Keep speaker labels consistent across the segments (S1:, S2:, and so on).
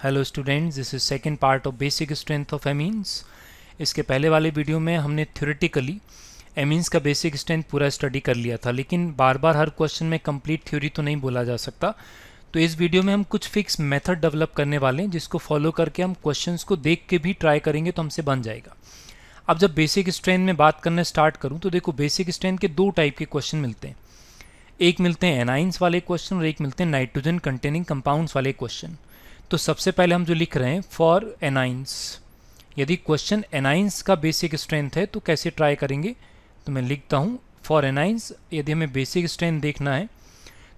S1: Hello students, this is second part of basic strength of amines. इसके पहले वाले video में हमने थ्योरेटिकली एमीन्स का बेसिक स्ट्रेंथ पूरा स्टडी कर लिया था, लेकिन बार बार हर क्वेश्चन में कंप्लीट थ्योरी तो नहीं बोला जा सकता। तो इस वीडियो में हम कुछ फिक्स मेथड डेवलप करने वाले हैं, जिसको फॉलो करके हम क्वेश्चंस को देख के भी ट्राई करेंगे तो हमसे बन जाएगा। अब जब बेसिक स्ट्रेंथ में बात करना स्टार्ट करूँ तो देखो, बेसिक स्ट्रेंथ के दो टाइप के क्वेश्चन मिलते हैं। एक मिलते हैं एनाइंस वाले क्वेश्चन और एक मिलते हैं नाइट्रोजन कंटेनिंग कंपाउंड्स वाले क्वेश्चन। तो सबसे पहले हम जो लिख रहे हैं फॉर एनाइंस, यदि क्वेश्चन एनाइंस का बेसिक स्ट्रेंथ है तो कैसे ट्राई करेंगे, तो मैं लिखता हूँ फॉर एनाइंस। यदि हमें बेसिक स्ट्रेंथ देखना है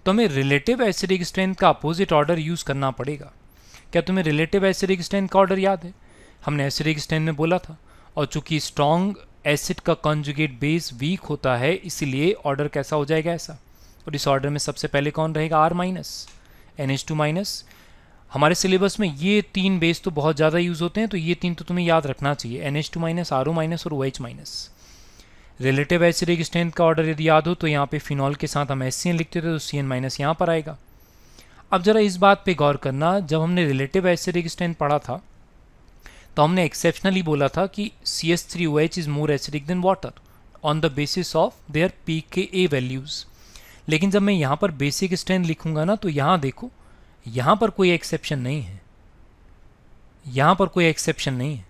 S1: तो हमें रिलेटिव एसिडिक स्ट्रेंथ का अपोजिट ऑर्डर यूज़ करना पड़ेगा। क्या तुम्हें रिलेटिव एसिडिक स्ट्रेंथ का ऑर्डर याद है? हमने एसिडिक स्ट्रेंथ में बोला था, और चूंकि स्ट्रॉन्ग एसिड का कॉन्जुगेट बेस वीक होता है, इसीलिए ऑर्डर कैसा हो जाएगा, ऐसा। और इस ऑर्डर में सबसे पहले कौन रहेगा? R- NH2-। हमारे सिलेबस में ये तीन बेस तो बहुत ज़्यादा यूज़ होते हैं, तो ये तीन तो तुम्हें याद रखना चाहिए, NH2-, RO- और OH-। रिलेटिव एसिडिक स्ट्रेंथ का ऑर्डर यदि याद हो तो यहाँ पे फिनॉल के साथ हम HCN लिखते थे, तो CN- यहाँ पर आएगा। अब जरा इस बात पे गौर करना, जब हमने रिलेटिव एसिडिक स्ट्रेंथ पढ़ा था तो हमने एक्सेप्शनली बोला था कि CH3OH is more acidic then water on the basis of their pKa values. लेकिन जब मैं यहाँ पर बेसिक स्ट्रेंथ लिखूंगा ना, तो यहाँ देखो, यहाँ पर कोई एक्सेप्शन नहीं है, यहाँ पर कोई एक्सेप्शन नहीं है।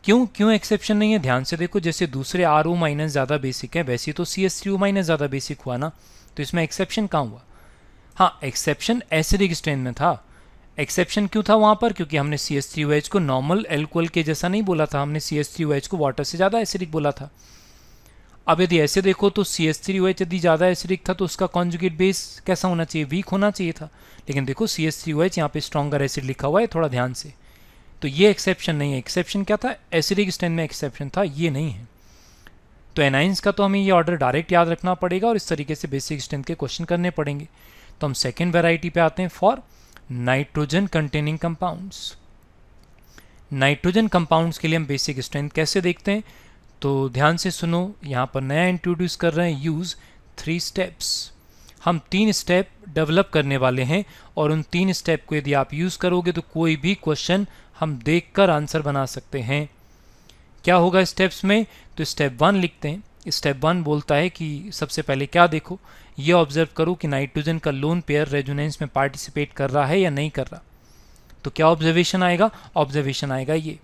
S1: क्यों एक्सेप्शन नहीं है? ध्यान से देखो, जैसे दूसरे RO- ज़्यादा बेसिक है, वैसे तो CH3O- ज़्यादा बेसिक हुआ ना, तो इसमें एक्सेप्शन कहाँ हुआ? हाँ, एक्सेप्शन एसिडिक स्ट्रेंथ में था। एक्सेप्शन क्यों था वहाँ पर? क्योंकि हमने CH3OH को नॉर्मल एल्कोहल के जैसा नहीं बोला था, हमने CH3OH को वाटर से ज़्यादा एसिडिक बोला था। अब यदि ऐसे देखो तो CH3OH यदि ज़्यादा एसिडिक था तो उसका कॉन्जुगेट बेस कैसा होना चाहिए? वीक होना चाहिए था। लेकिन देखो, CH3OH यहाँ पे स्ट्रॉन्गर एसिड लिखा हुआ है, थोड़ा ध्यान से। तो ये एक्सेप्शन नहीं है। एक्सेप्शन क्या था? एसिडिक स्ट्रेंथ में एक्सेप्शन था, ये नहीं है। तो एनाइंस का तो हमें ये ऑर्डर डायरेक्ट याद रखना पड़ेगा और इस तरीके से बेसिक स्ट्रेंथ के क्वेश्चन करने पड़ेंगे। तो हम सेकेंड वेराइटी पे आते हैं, for nitrogen containing compounds. Nitrogen compounds के लिए हम बेसिक स्ट्रेंथ कैसे देखते हैं, तो ध्यान से सुनो। यहाँ पर नया इंट्रोड्यूस कर रहे हैं, यूज़ 3 स्टेप्स। हम 3 स्टेप डेवलप करने वाले हैं, और उन 3 स्टेप को यदि आप यूज़ करोगे तो कोई भी क्वेश्चन हम देखकर आंसर बना सकते हैं। क्या होगा स्टेप्स में? तो स्टेप 1 लिखते हैं। स्टेप 1 बोलता है कि सबसे पहले क्या देखो, ये ऑब्जर्व करो कि नाइट्रोजन का लोन पेयर रेजोनेंस में पार्टिसिपेट कर रहा है या नहीं कर रहा। तो क्या ऑब्जर्वेशन आएगा? ऑब्जर्वेशन आएगा ये,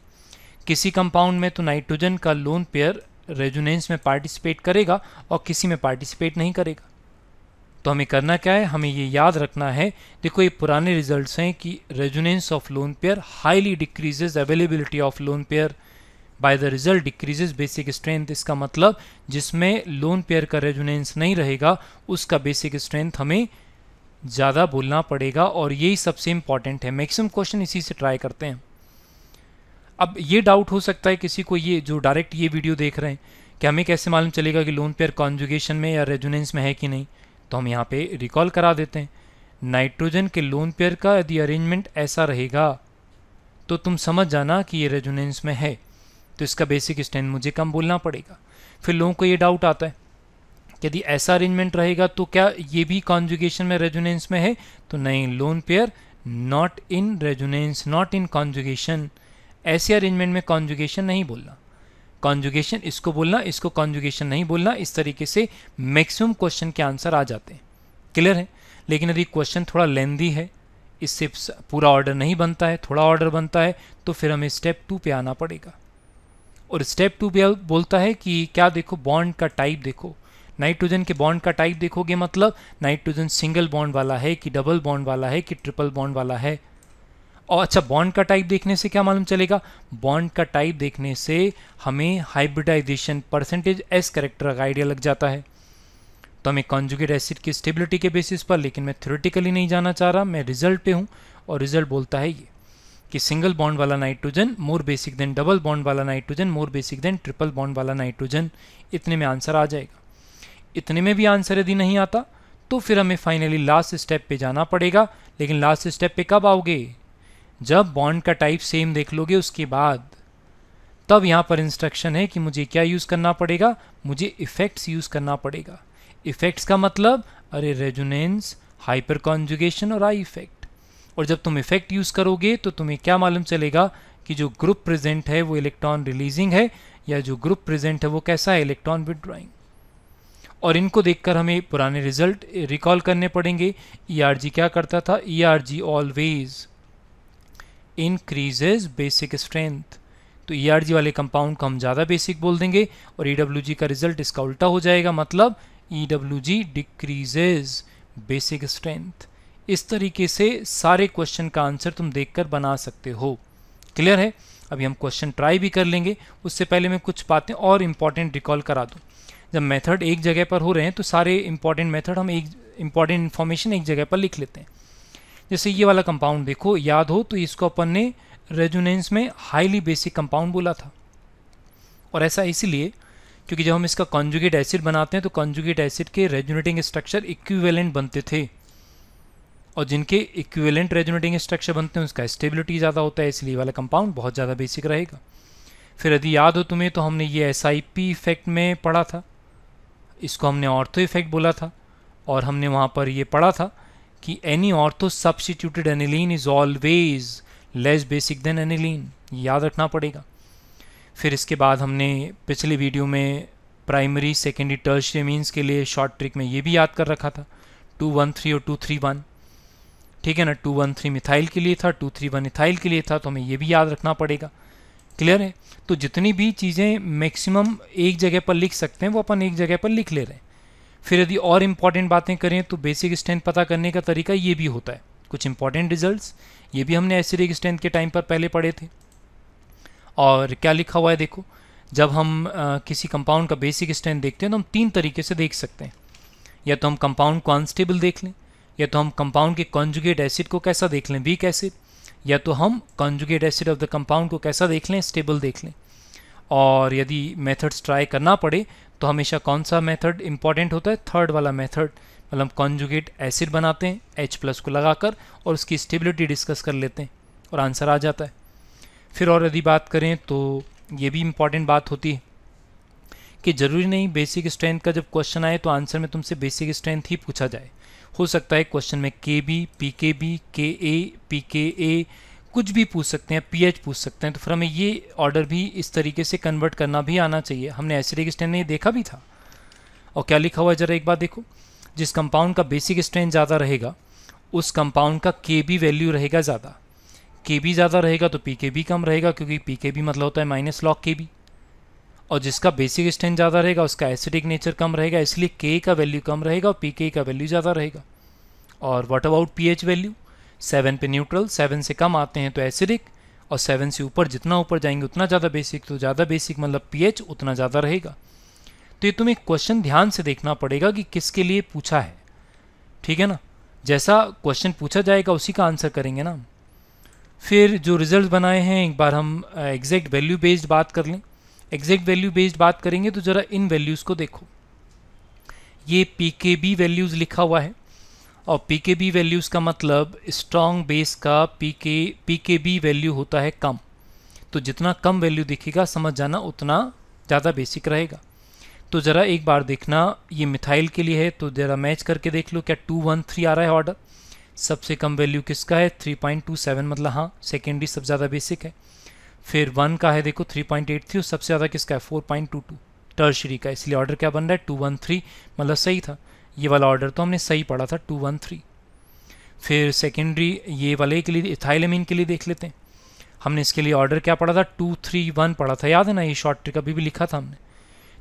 S1: किसी कंपाउंड में तो नाइट्रोजन का लोन पेयर रेजोनेंस में पार्टिसिपेट करेगा और किसी में पार्टिसिपेट नहीं करेगा। तो हमें करना क्या है? हमें ये याद रखना है, देखो ये पुराने रिजल्ट्स हैं कि resonance of lone pair highly decreases availability of lone pair, by the result decreases basic strength. इसका मतलब जिसमें लोन पेयर का रेजोनेंस नहीं रहेगा उसका बेसिक स्ट्रेंथ हमें ज़्यादा बोलना पड़ेगा, और यही सबसे इंपॉर्टेंट है। मैक्सिमम क्वेश्चन इसी से ट्राई करते हैं। अब ये डाउट हो सकता है किसी को, ये जो डायरेक्ट ये वीडियो देख रहे हैं, कि हमें कैसे मालूम चलेगा कि लोन पेयर कॉन्जुगेशन में या रेजोनेंस में है कि नहीं। तो हम यहाँ पे रिकॉल करा देते हैं, नाइट्रोजन के लोन पेयर का यदि अरेंजमेंट ऐसा रहेगा तो तुम समझ जाना कि ये रेजोनेंस में है, तो इसका बेसिक स्ट्रेंथ मुझे कम बोलना पड़ेगा। फिर लोगों को ये डाउट आता है कि यदि ऐसा अरेंजमेंट रहेगा तो क्या ये भी कॉन्जुगेशन में रेजोनेंस में है? तो नहीं, lone pair not in resonance, not in conjugation. ऐसे अरेंजमेंट में कॉन्जुगेशन नहीं बोलना, कॉन्जुगेशन इसको बोलना, इसको कॉन्जुगेशन नहीं बोलना। इस तरीके से मैक्सिमम क्वेश्चन के आंसर आ जाते हैं। क्लियर है? लेकिन यदि क्वेश्चन थोड़ा लेंदी है, इससे पूरा ऑर्डर नहीं बनता है, थोड़ा ऑर्डर बनता है, तो फिर हमें स्टेप 2 पे आना पड़ेगा। और स्टेप 2 पे बोलता है कि क्या देखो, बॉन्ड का टाइप देखो। नाइट्रोजन के बॉन्ड का टाइप देखोगे, मतलब नाइट्रोजन सिंगल बॉन्ड वाला है कि डबल बॉन्ड वाला है कि ट्रिपल बॉन्ड वाला है। और अच्छा, बॉन्ड का टाइप देखने से क्या मालूम चलेगा? बॉन्ड का टाइप देखने से हमें हाइब्रिडाइजेशन परसेंटेज S कैरेक्टर का आइडिया लग जाता है। तो हमें कॉन्जुगेट एसिड की स्टेबिलिटी के बेसिस पर, लेकिन मैं थ्योरेटिकली नहीं जाना चाह रहा, मैं रिजल्ट पे हूँ, और रिजल्ट बोलता है ये कि सिंगल बॉन्ड वाला nitrogen more basic than double bond वाला nitrogen, more basic than triple bond वाला नाइट्रोजन। इतने में आंसर आ जाएगा। इतने में भी आंसर यदि नहीं आता तो फिर हमें फाइनली लास्ट स्टेप पे जाना पड़ेगा। लेकिन लास्ट स्टेप पे कब आओगे? जब बॉन्ड का टाइप सेम देख लोगे उसके बाद, तब यहाँ पर इंस्ट्रक्शन है कि मुझे क्या यूज़ करना पड़ेगा? मुझे इफेक्ट्स यूज़ करना पड़ेगा। इफेक्ट्स का मतलब, अरे रेजोनेंस, हाइपर कॉन्जुगेशन और आई इफेक्ट। और जब तुम इफेक्ट यूज़ करोगे तो तुम्हें क्या मालूम चलेगा कि जो ग्रुप प्रेजेंट है वो इलेक्ट्रॉन रिलीजिंग है या जो ग्रुप प्रेजेंट है वो कैसा है, इलेक्ट्रॉन विथड्रॉइंग। और इनको देखकर हमें पुराने रिजल्ट रिकॉल करने पड़ेंगे। ईआरजी क्या करता था, ERG always increases basic strength. तो ईआरजी वाले कंपाउंड को हम ज़्यादा बेसिक बोल देंगे और ईडब्ल्यूजी का रिजल्ट इसका उल्टा हो जाएगा, मतलब ईडब्ल्यूजी डिक्रीजेज बेसिक स्ट्रेंथ। इस तरीके से सारे क्वेश्चन का आंसर तुम देखकर बना सकते हो। क्लियर है? अभी हम क्वेश्चन ट्राई भी कर लेंगे, उससे पहले मैं कुछ बातें और इंपॉर्टेंट रिकॉल करा दूँ। जब मेथड एक जगह पर हो रहे हैं तो सारे इंपॉर्टेंट मेथड हम एक इंपॉर्टेंट इन्फॉर्मेशन एक जगह पर लिख लेते हैं। जैसे ये वाला कंपाउंड देखो, याद हो तो इसको अपन ने रेजोनेंस में हाईली बेसिक कंपाउंड बोला था। और ऐसा इसलिए क्योंकि जब हम इसका कॉन्जुगेट एसिड बनाते हैं तो कॉन्जुगेट एसिड के रेजोनेटिंग स्ट्रक्चर इक्विवेलेंट बनते थे, और जिनके इक्विवेलेंट रेजोनेटिंग स्ट्रक्चर बनते हैं उसका स्टेबिलिटी ज़्यादा होता है, इसलिए वाला कंपाउंड बहुत ज़्यादा बेसिक रहेगा। फिर यदि याद हो तुम्हें तो हमने ये SIP इफेक्ट में पढ़ा था, इसको हमने ऑर्थो इफेक्ट बोला था, और हमने वहाँ पर ये पढ़ा था कि any ortho substituted aniline is always less basic than aniline, याद रखना पड़ेगा। फिर इसके बाद हमने पिछले वीडियो में प्राइमरी सेकेंडरी टर्शियरी एमीन्स के लिए शॉर्ट ट्रिक में ये भी याद कर रखा था, 213 और 231, ठीक है ना। 213 मिथाइल के लिए था, 231 इथाइल के लिए था, तो हमें ये भी याद रखना पड़ेगा। क्लियर है? तो जितनी भी चीज़ें मैक्सिमम एक जगह पर लिख सकते हैं वो अपन एक जगह पर लिख ले रहे हैं। फिर यदि और इम्पॉर्टेंट बातें करें तो बेसिक स्ट्रेंथ पता करने का तरीका ये भी होता है। कुछ इंपॉर्टेंट रिजल्ट्स ये भी हमने एसिडिक स्ट्रेंथ के टाइम पर पहले पढ़े थे। और क्या लिखा हुआ है देखो, जब हम किसी कंपाउंड का बेसिक स्ट्रेंथ देखते हैं तो हम 3 तरीके से देख सकते हैं। या तो हम कंपाउंड को अनस्टेबल देख लें, या तो हम कंपाउंड के कॉन्जुगेट एसिड को कैसा देख लें, वीक एसिड, या तो हम conjugate acid of the compound को कैसा देख लें, स्टेबल देख लें। और यदि मेथड्स ट्राई करना पड़े तो हमेशा कौन सा मेथड इंपॉर्टेंट होता है, थर्ड वाला मेथड, मतलब कॉन्जुगेट एसिड बनाते हैं H+ को लगाकर और उसकी स्टेबिलिटी डिस्कस कर लेते हैं और आंसर आ जाता है। फिर और यदि बात करें तो ये भी इंपॉर्टेंट बात होती है कि ज़रूरी नहीं बेसिक स्ट्रेंथ का जब क्वेश्चन आए तो आंसर में तुमसे बेसिक स्ट्रेंथ ही पूछा जाए। हो सकता है क्वेश्चन में KB, PKB, KA, PKA कुछ भी पूछ सकते हैं, pH पूछ सकते हैं, तो फिर हमें ये ऑर्डर भी इस तरीके से कन्वर्ट करना भी आना चाहिए। हमने एसिडिक स्ट्रेंथ में ये देखा भी था। और क्या लिखा हुआ है ज़रा एक बार देखो, जिस कंपाउंड का बेसिक स्ट्रेंथ ज़्यादा रहेगा उस कंपाउंड का KB वैल्यू रहेगा ज़्यादा। KB ज़्यादा रहेगा तो PKB कम रहेगा, क्योंकि PKB मतलब होता है -log KB। और जिसका बेसिक स्ट्रेंथ ज़्यादा रहेगा उसका एसिडिक नेचर कम रहेगा, इसलिए K का वैल्यू कम रहेगा और PK का वैल्यू ज़्यादा रहेगा। और व्हाट अबाउट pH वैल्यू, 7 पे न्यूट्रल, 7 से कम आते हैं तो एसिडिक, और 7 से ऊपर जितना ऊपर जाएंगे उतना ज़्यादा बेसिक, तो ज़्यादा बेसिक मतलब pH उतना ज़्यादा रहेगा। तो ये तुम्हें क्वेश्चन ध्यान से देखना पड़ेगा कि किसके लिए पूछा है, ठीक है ना। जैसा क्वेश्चन पूछा जाएगा उसी का आंसर करेंगे ना। फिर जो रिजल्ट बनाए हैं एक बार हम एग्जैक्ट वैल्यू बेस्ड बात कर लें। एग्जैक्ट वैल्यू बेस्ड बात करेंगे तो ज़रा इन वैल्यूज़ को देखो, ये PKB वैल्यूज़ लिखा हुआ है, और PKB वैल्यूज़ का मतलब स्ट्रॉन्ग बेस का PKB वैल्यू होता है कम। तो जितना कम वैल्यू दिखेगा समझ जाना उतना ज़्यादा बेसिक रहेगा। तो ज़रा एक बार देखना, ये मिथाइल के लिए है तो ज़रा मैच करके देख लो, क्या 213 आ रहा है ऑर्डर। सबसे कम वैल्यू किसका है, 3.27, मतलब हाँ सेकेंडरी सबसे ज़्यादा बेसिक है। फिर 1 का है देखो 3.83, और सबसे ज़्यादा किसका है 4.22 टर्शियरी का, इसलिए ऑर्डर क्या बन रहा है 213, मतलब सही था। ये वाला ऑर्डर तो हमने सही पढ़ा था 213। फिर सेकेंडरी ये वाले के लिए इथाइलेमीन के लिए देख लेते हैं। हमने इसके लिए ऑर्डर क्या पढ़ा था 231 पढ़ा था, याद है ना, ये शॉर्ट ट्रिक अभी भी लिखा था हमने।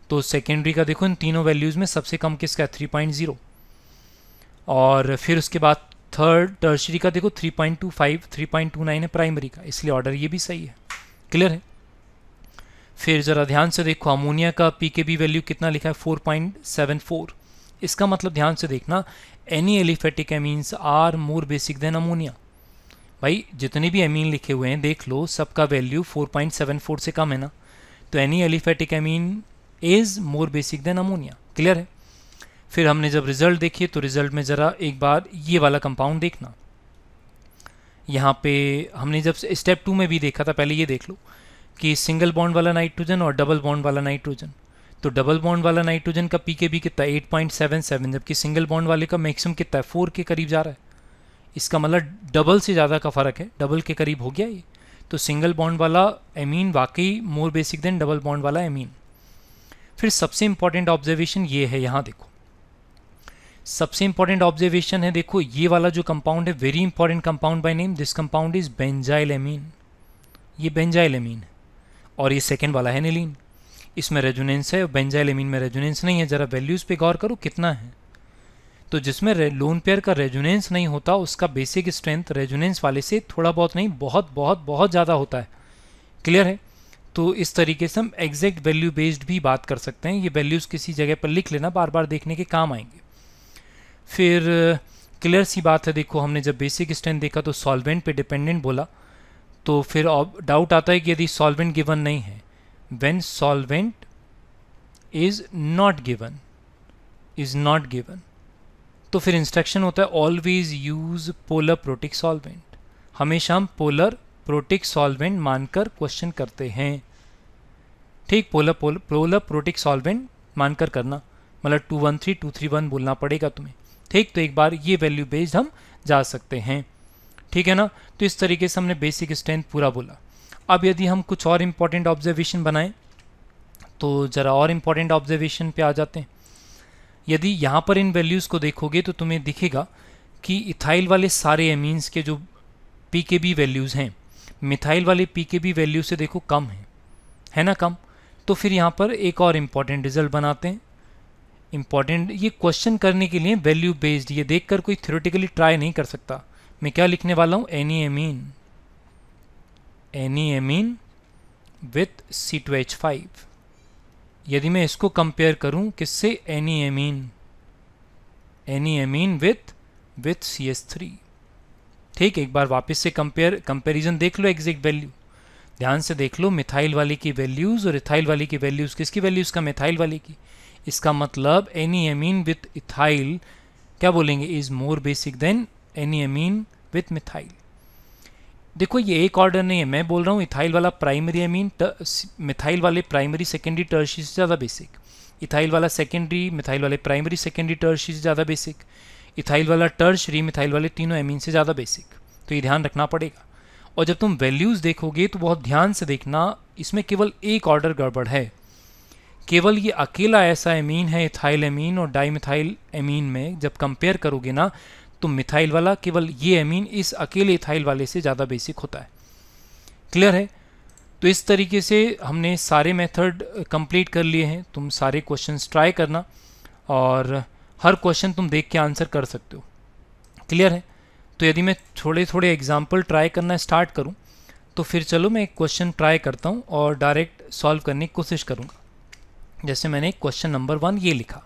S1: तो सेकेंडरी का देखो इन तीनों वैल्यूज़ में सबसे कम किसका है 3.0। और फिर उसके बाद थर्ड टर्शियरी का देखो 3.25, 3.29 है प्राइमरी का, इसलिए ऑर्डर ये भी सही है। क्लियर है? फिर ज़रा ध्यान से देखो, अमोनिया का PKB वैल्यू कितना लिखा है 4.74। इसका मतलब ध्यान से देखना, any aliphatic amines are more basic than ammonia. भाई जितने भी एमीन लिखे हुए हैं देख लो, सबका वैल्यू 4.74 से कम है ना, तो any aliphatic amine is more basic than ammonia. Clear है? फिर हमने जब रिजल्ट देखिए तो रिजल्ट में ज़रा एक बार ये वाला कंपाउंड देखना, यहाँ पे हमने जब स्टेप 2 में भी देखा था, पहले ये देख लो कि सिंगल बॉन्ड वाला नाइट्रोजन और डबल बॉन्ड वाला नाइट्रोजन। तो डबल बॉन्ड वाला नाइट्रोजन का PKB कितना 8.77, जबकि सिंगल बॉन्ड वाले का मैक्सिमम कितना है 4 के करीब जा रहा है। इसका मतलब डबल से ज़्यादा का फ़र्क है, डबल के करीब हो गया ये। तो सिंगल बॉन्ड वाला एमीन वाकई more basic than double bond वाला एमीन। फिर सबसे इंपॉर्टेंट ऑब्जर्वेशन ये है, यहाँ देखो सबसे इंपॉर्टेंट ऑब्जर्वेशन है, देखो ये वाला जो कंपाउंड है very important compound by name, this compound is benzyl amine. ये बेंजाइल एमीन है और ये सेकेंड वाला है एनिलीन। इसमें रेजोनेंस है और बेंजाइल एमीन में रेजोनेंस नहीं है। ज़रा वैल्यूज़ पे गौर करो कितना है। तो जिसमें लोन पेयर का रेजोनेंस नहीं होता उसका बेसिक स्ट्रेंथ रेजोनेंस वाले से थोड़ा बहुत नहीं, बहुत बहुत बहुत ज़्यादा होता है। क्लियर है? तो इस तरीके से हम एग्जैक्ट वैल्यू बेस्ड भी बात कर सकते हैं। ये वैल्यूज़ किसी जगह पर लिख लेना, बार बार देखने के काम आएंगे। फिर क्लियर सी बात है, देखो हमने जब बेसिक स्ट्रेंथ देखा तो सॉल्वेंट पे डिपेंडेंट बोला, तो फिर डाउट आता है कि यदि सॉल्वेंट गिवन नहीं है, when solvent is not given, तो फिर इंस्ट्रक्शन होता है always use polar protic solvent. हमेशा हम पोलर प्रोटिक सॉल्वेंट मानकर क्वेश्चन करते हैं। ठीक, पोलर प्रोटिक सॉल्वेंट मानकर करना, मतलब 213 231 बोलना पड़ेगा तुम्हें। ठीक, तो एक बार ये वैल्यू बेस्ड हम जा सकते हैं। ठीक है ना? तो इस तरीके से हमने बेसिक स्ट्रेंथ पूरा बोला। अब यदि हम कुछ और इम्पॉर्टेंट ऑब्जर्वेशन बनाएं तो ज़रा और इम्पॉर्टेंट ऑब्जर्वेशन पे आ जाते हैं। यदि यहाँ पर इन वैल्यूज़ को देखोगे तो तुम्हें दिखेगा कि इथाइल वाले सारे एमीन्स के जो पीकेबी वैल्यूज़ हैं मिथाइल वाले पीकेबी वैल्यू से देखो कम है ना, कम। तो फिर यहाँ पर एक और इम्पॉर्टेंट रिजल्ट बनाते हैं। इम्पॉर्टेंट ये क्वेश्चन करने के लिए वैल्यू बेस्ड, ये देखकर कोई थ्योरेटिकली ट्राई नहीं कर सकता। मैं क्या लिखने वाला हूँ, एनी एमीन विथ C2H5। यदि मैं इसको कंपेयर करूं किससे, एनी एमीन विथ CH3। ठीक, एक बार वापस से कंपैरिजन देख लो, एग्जैक्ट वैल्यू ध्यान से देख लो, मिथाइल वाले की वैल्यूज़ और इथाइल वाले की वैल्यूज़। किसकी वैल्यूज़ का, मिथाइल वाले की। इसका मतलब एनी एमीन विथ इथाइल क्या बोलेंगे, is more basic than any amine with methyl. देखो ये एक ऑर्डर नहीं है, मैं बोल रहा हूँ इथाइल वाला प्राइमरी एमीन मिथाइल वाले प्राइमरी सेकेंडरी टर्शियरी से ज़्यादा बेसिक, इथाइल वाला सेकेंडरी मिथाइल वाले प्राइमरी सेकेंडरी टर्शियरी से ज़्यादा बेसिक, इथाइल वाला टर्शियरी मिथाइल वाले तीनों एमीन से ज़्यादा बेसिक। तो ये ध्यान रखना पड़ेगा। और जब तुम वैल्यूज़ देखोगे तो बहुत ध्यान से देखना, इसमें केवल एक ऑर्डर गड़बड़ है। केवल ये अकेला ऐसा एमीन है इथाइल एमीन और डाईमिथाइल एमीन में जब कंपेयर करोगे ना तो मिथाइल वाला केवल ये एमीन इस अकेले इथाइल वाले से ज़्यादा बेसिक होता है। क्लियर है? तो इस तरीके से हमने सारे मेथड कंप्लीट कर लिए हैं। तुम सारे क्वेश्चंस ट्राई करना और हर क्वेश्चन तुम देख के आंसर कर सकते हो। क्लियर है? तो यदि मैं थोड़े थोड़े एग्जाम्पल ट्राई करना स्टार्ट करूं तो फिर चलो मैं एक क्वेश्चन ट्राई करता हूं और डायरेक्ट सॉल्व करने की कोशिश करूंगा। जैसे मैंने क्वेश्चन नंबर 1 ये लिखा।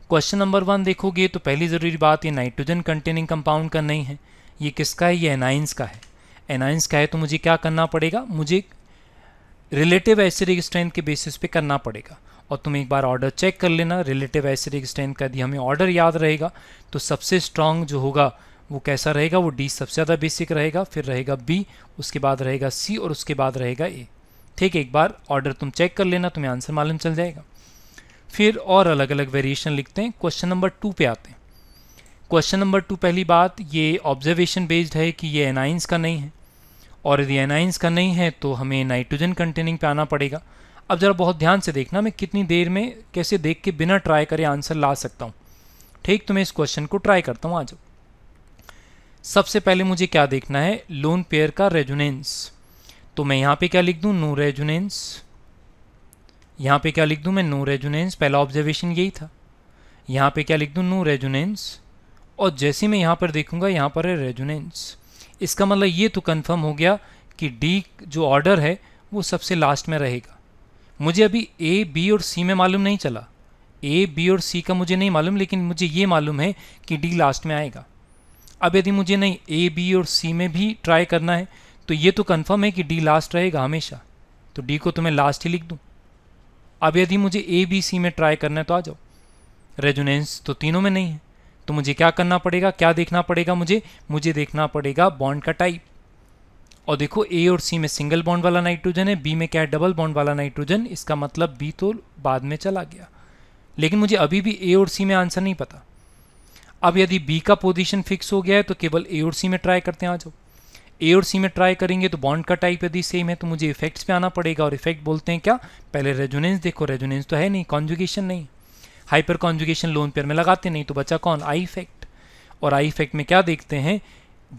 S1: क्वेश्चन नंबर 1 देखोगे तो पहली ज़रूरी बात, ये नाइट्रोजन कंटेनिंग कंपाउंड का नहीं है। ये किसका है, ये एनाइंस का है। एनाइंस का है तो मुझे क्या करना पड़ेगा, मुझे रिलेटिव एसिडिक स्ट्रेंथ के बेसिस पे करना पड़ेगा। और तुम एक बार ऑर्डर चेक कर लेना, रिलेटिव एसिडिक स्ट्रेंथ का यदि हमें ऑर्डर याद रहेगा तो सबसे स्ट्रॉन्ग जो होगा वो कैसा रहेगा, वो डी सबसे ज़्यादा बेसिक रहेगा, फिर रहेगा बी, उसके बाद रहेगा सी और उसके बाद रहेगा ए। ठीक है, एक बार ऑर्डर तुम चेक कर लेना, तुम्हें आंसर मालूम चल जाएगा। फिर और अलग अलग वेरिएशन लिखते हैं। क्वेश्चन नंबर 2 पे आते हैं। क्वेश्चन नंबर 2 पहली बात ये ऑब्जर्वेशन बेस्ड है कि ये एनाइंस का नहीं है, और यदि एनाइंस का नहीं है तो हमें नाइट्रोजन कंटेनिंग पे आना पड़ेगा। अब ज़रा बहुत ध्यान से देखना, मैं कितनी देर में कैसे देख के बिना ट्राई करे आंसर ला सकता हूँ। ठीक, तो मैं इस क्वेश्चन को ट्राई करता हूँ। आ जाओ। सबसे पहले मुझे क्या देखना है, लोन पेयर का रेजोनेंस। तो मैं यहाँ पे क्या लिख दूँ, नो रेजोनेंस। यहाँ पे क्या लिख दूँ मैं, नो रेजोनेंस। पहला ऑब्जर्वेशन यही था। यहाँ पे क्या लिख दूँ, नो रेजोनेंस। और जैसे मैं यहाँ पर देखूँगा यहाँ पर है रेजोनेंस। इसका मतलब ये तो कंफर्म हो गया कि डी जो ऑर्डर है वो सबसे लास्ट में रहेगा। मुझे अभी ए बी और सी में मालूम नहीं चला, ए बी और सी का मुझे नहीं मालूम, लेकिन मुझे ये मालूम है कि डी लास्ट में आएगा। अब यदि मुझे नहीं ए बी और सी में भी ट्राई करना है तो ये तो कंफर्म है कि डी लास्ट रहेगा हमेशा, तो डी को तो मैं लास्ट ही लिख दूँ। अब यदि मुझे ए बी सी में ट्राई करना है तो आ जाओ। रेजोनेंस तो तीनों में नहीं है, तो मुझे क्या करना पड़ेगा, क्या देखना पड़ेगा मुझे देखना पड़ेगा बॉन्ड का टाइप। और देखो ए और सी में सिंगल बॉन्ड वाला नाइट्रोजन है, बी में क्या है, डबल बॉन्ड वाला नाइट्रोजन। इसका मतलब बी तो बाद में चला गया, लेकिन मुझे अभी भी ए और सी में आंसर नहीं पता। अब यदि बी का पोजीशन फिक्स हो गया है तो केवल ए और सी में ट्राई करते हैं। आ जाओ, ए और सी में ट्राई करेंगे तो बॉन्ड का टाइप यदि सेम है तो मुझे इफेक्ट्स पे आना पड़ेगा, और इफेक्ट बोलते हैं क्या, पहले रेजोनेंस देखो, रेजोनेंस तो है नहीं, कॉन्जुगेशन नहीं, हाइपर कॉन्जुगेशन लोन पेयर में लगाते नहीं, तो बचा कौन, आई इफेक्ट। और आई इफेक्ट में क्या देखते हैं,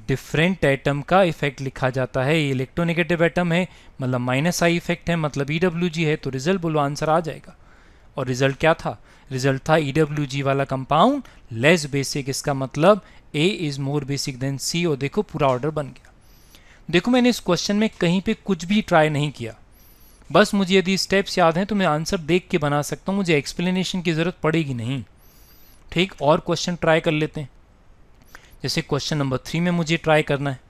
S1: डिफरेंट एटम का इफेक्ट लिखा जाता है। ये इलेक्ट्रोनेगेटिव एटम है मतलब माइनस आई इफेक्ट है, मतलब EWG है, तो रिजल्ट बोलो, आंसर आ जाएगा। और रिजल्ट क्या था, रिजल्ट था EWG वाला कंपाउंड लेस बेसिक, इसका मतलब A is more basic than C। और देखो पूरा ऑर्डर बन गया। देखो मैंने इस क्वेश्चन में कहीं पे कुछ भी ट्राई नहीं किया, बस मुझे यदि स्टेप्स याद हैं तो मैं आंसर देख के बना सकता हूँ, मुझे एक्सप्लेनेशन की ज़रूरत पड़ेगी नहीं। ठीक, और क्वेश्चन ट्राई कर लेते हैं। जैसे क्वेश्चन नंबर 3 में मुझे ट्राई करना है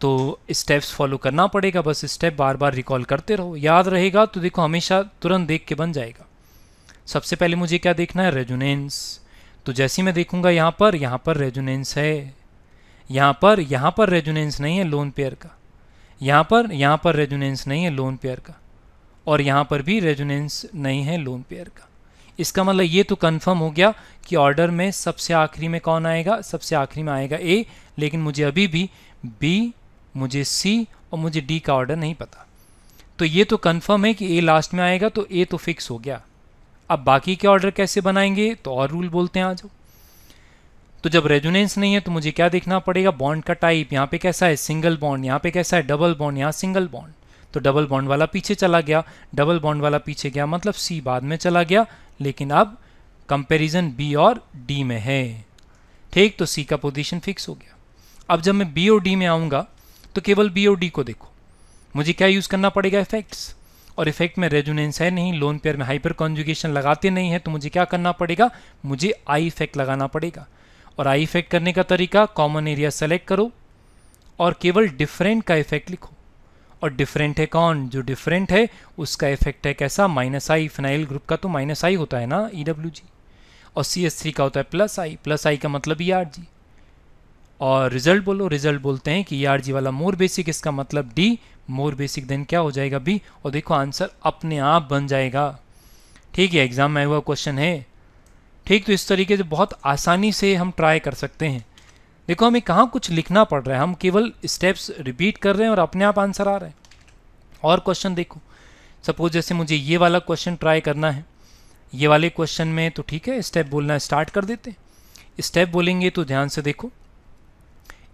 S1: तो स्टेप्स फॉलो करना पड़ेगा, बस स्टेप बार बार रिकॉल करते रहो, याद रहेगा तो देखो हमेशा तुरंत देख के बन जाएगा। सबसे पहले मुझे क्या देखना है, रेजोनेंस। तो जैसे मैं देखूंगा यहाँ पर रेजोनेंस है, यहाँ पर रेजोनेंस नहीं है लोन पेयर का, यहाँ पर रेजोनेंस नहीं है लोन पेयर का, और यहाँ पर भी रेजोनेंस नहीं है लोन पेयर का। इसका मतलब ये तो कंफर्म हो गया कि ऑर्डर में सबसे आखिरी में कौन आएगा, सबसे आखिरी में आएगा ए, लेकिन मुझे अभी भी बी, मुझे सी और मुझे डी का ऑर्डर नहीं पता। तो ये तो कंफर्म है कि ए लास्ट में आएगा, तो ए तो फिक्स हो गया। अब बाकी के ऑर्डर कैसे बनाएंगे, तो और रूल बोलते हैं, आ जाओ। तो जब रेजोनेंस नहीं है तो मुझे क्या देखना पड़ेगा, बॉन्ड का टाइप, यहाँ पे कैसा है सिंगल बॉन्ड, यहाँ पे कैसा है डबल बॉन्ड, यहाँ सिंगल बॉन्ड, तो डबल बॉन्ड वाला पीछे चला गया, डबल बॉन्ड वाला पीछे गया, मतलब सी बाद में चला गया, लेकिन अब कंपैरिजन बी और डी में है। ठीक, तो सी का पोजीशन फिक्स हो गया। अब जब मैं बी और डी में आऊँगा तो केवल बी और डी को देखो, मुझे क्या यूज़ करना पड़ेगा, इफेक्ट्स। और इफेक्ट में रेजोनेंस है नहीं, लोन पेयर में हाइपर कॉन्जुगेशन लगाते नहीं है, तो मुझे क्या करना पड़ेगा, मुझे आई इफेक्ट लगाना पड़ेगा। और आई इफेक्ट करने का तरीका, कॉमन एरिया सेलेक्ट करो और केवल डिफरेंट का इफेक्ट लिखो। और डिफरेंट है कौन, जो डिफरेंट है उसका इफेक्ट है कैसा, माइनस आई। फिनाइल ग्रुप का तो माइनस आई होता है ना, EWG, और CH3 का होता है प्लस आई। प्लस आई का मतलब ERG। और रिजल्ट बोलो, रिजल्ट बोलते हैं कि ERG वाला मोर बेसिक, इसका मतलब D मोर बेसिक देन क्या हो जाएगा, B। और देखो आंसर अपने आप बन जाएगा। ठीक है, एग्जाम में आया हुआ क्वेश्चन है। ठीक, तो इस तरीके से बहुत आसानी से हम ट्राई कर सकते हैं। देखो हमें कहाँ कुछ लिखना पड़ रहा है, हम केवल स्टेप्स रिपीट कर रहे हैं और अपने आप आंसर आ रहा है। और क्वेश्चन देखो, सपोज जैसे मुझे ये वाला क्वेश्चन ट्राई करना है, ये वाले क्वेश्चन में तो ठीक है स्टेप बोलना स्टार्ट कर देते हैं। स्टेप बोलेंगे तो ध्यान से देखो,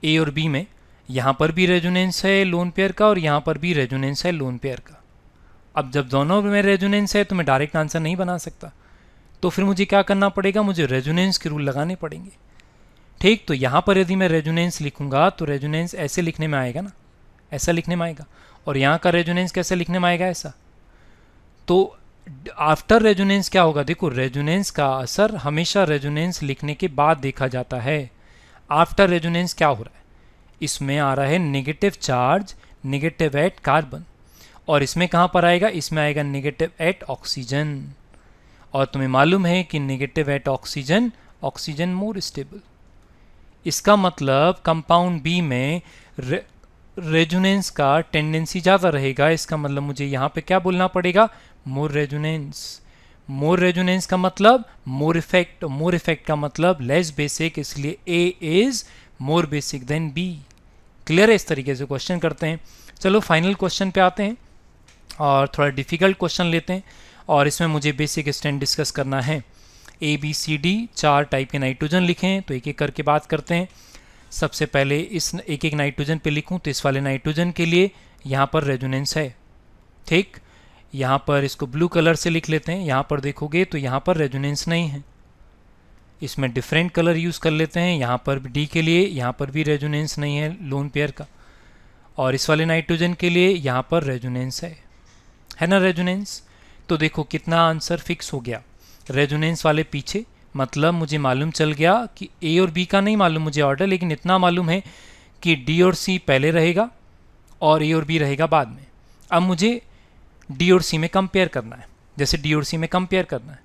S1: ए और बी में यहाँ पर भी रेजोनेंस है लोन पेयर का और यहाँ पर भी रेजोनेंस है लोन पेयर का। अब जब दोनों में रेजोनेंस है तो मैं डायरेक्ट आंसर नहीं बना सकता, तो फिर मुझे क्या करना पड़ेगा, मुझे रेजोनेंस के रूल लगाने पड़ेंगे। ठीक, तो यहाँ पर यदि मैं रेजोनेंस लिखूंगा तो रेजोनेंस ऐसे लिखने में आएगा ना, ऐसा लिखने में आएगा, और यहाँ का रेजोनेंस कैसे लिखने में आएगा, ऐसा। तो आफ्टर रेजोनेंस क्या होगा, देखो रेजोनेंस का असर हमेशा रेजोनेंस लिखने के बाद देखा जाता है। आफ्टर रेजोनेंस क्या हो रहा है, इसमें आ रहा है negative charge, negative at carbon, और इसमें कहाँ पर आएगा, इसमें आएगा नेगेटिव एट ऑक्सीजन। और तुम्हें मालूम है कि negative at oxygen, oxygen more stable. इसका मतलब कंपाउंड बी में रेजोनेंस का टेंडेंसी ज़्यादा रहेगा। इसका मतलब मुझे यहाँ पे क्या बोलना पड़ेगा, मोर रेजोनेंस। मोर रेजोनेंस का मतलब मोर इफेक्ट, मोर इफेक्ट का मतलब लेस बेसिक, इसलिए A is more basic than B. Clear है, इस तरीके से क्वेश्चन करते हैं। चलो फाइनल क्वेश्चन पे आते हैं और थोड़ा डिफिकल्ट क्वेश्चन लेते हैं, और इसमें मुझे बेसिक स्टैंड डिस्कस करना है। ABCD 4 टाइप के नाइट्रोजन लिखें, तो एक एक करके बात करते हैं। सबसे पहले इस एक एक नाइट्रोजन पे लिखूं तो इस वाले नाइट्रोजन के लिए यहाँ पर रेजोनेंस है। ठीक, यहाँ पर इसको ब्लू कलर से लिख लेते हैं। यहाँ पर देखोगे तो यहाँ पर रेजोनेंस नहीं है, इसमें डिफरेंट कलर यूज़ कर लेते हैं। यहाँ पर डी के लिए यहाँ पर भी रेजोनेंस नहीं है लोन पेयर का, और इस वाले नाइट्रोजन के लिए यहाँ पर रेजोनेंस है ना रेजोनेंस। तो देखो कितना आंसर फिक्स हो गया, रेजोनेंस वाले पीछे, मतलब मुझे मालूम चल गया कि ए और बी का नहीं मालूम मुझे ऑर्डर, लेकिन इतना मालूम है कि डी और सी पहले रहेगा और ए और बी रहेगा बाद में। अब मुझे डी और सी में कंपेयर करना है, जैसे डी और सी में कंपेयर करना है,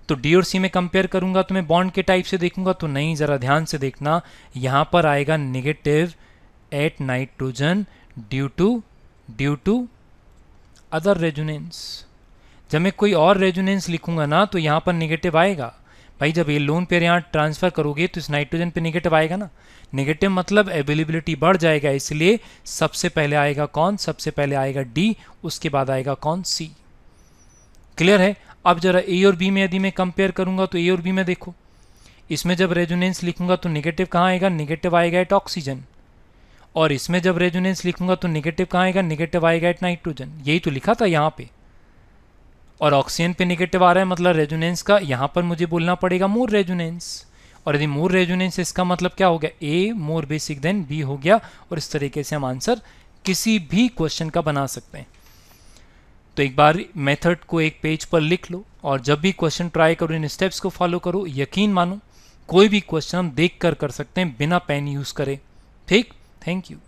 S1: तो डी और सी में कंपेयर करूंगा तो मैं बॉन्ड के टाइप से देखूंगा तो नहीं, ज़रा ध्यान से देखना, यहाँ पर आएगा negative at nitrogen due to other resonance. जब मैं कोई और रेजोनेंस लिखूंगा ना तो यहाँ पर नेगेटिव आएगा, भाई जब ये लोन पेयर यहाँ ट्रांसफ़र करोगे तो इस नाइट्रोजन पे नेगेटिव आएगा ना, नेगेटिव मतलब अवेलेबिलिटी बढ़ जाएगा, इसलिए सबसे पहले आएगा कौन, सबसे पहले आएगा डी, उसके बाद आएगा कौन, सी। क्लियर है। अब जरा ए और बी में यदि मैं कंपेयर करूंगा तो ए और बी में देखो, इसमें जब रेजोनेंस लिखूंगा तो नेगेटिव कहाँ आएगा, नेगेटिव आएगा एट ऑक्सीजन, और इसमें जब रेजोनेंस लिखूंगा तो नेगेटिव कहाँ आएगा, नेगेटिव आएगा एट नाइट्रोजन। यही तो लिखा था यहाँ पे, और ऑक्सीजन पे नेगेटिव आ रहा है मतलब रेजोनेंस का यहाँ पर मुझे बोलना पड़ेगा मोर रेजोनेंस, और यदि मोर रेजोनेंस इसका मतलब क्या हो गया, ए मोर बेसिक देन बी हो गया, और इस तरीके से हम आंसर किसी भी क्वेश्चन का बना सकते हैं। तो एक बार मेथड को एक पेज पर लिख लो, और जब भी क्वेश्चन ट्राई करो इन स्टेप्स को फॉलो करो, यकीन मानो कोई भी क्वेश्चन हम देख कर सकते हैं बिना पेन यूज़ करे। ठीक, थैंक यू।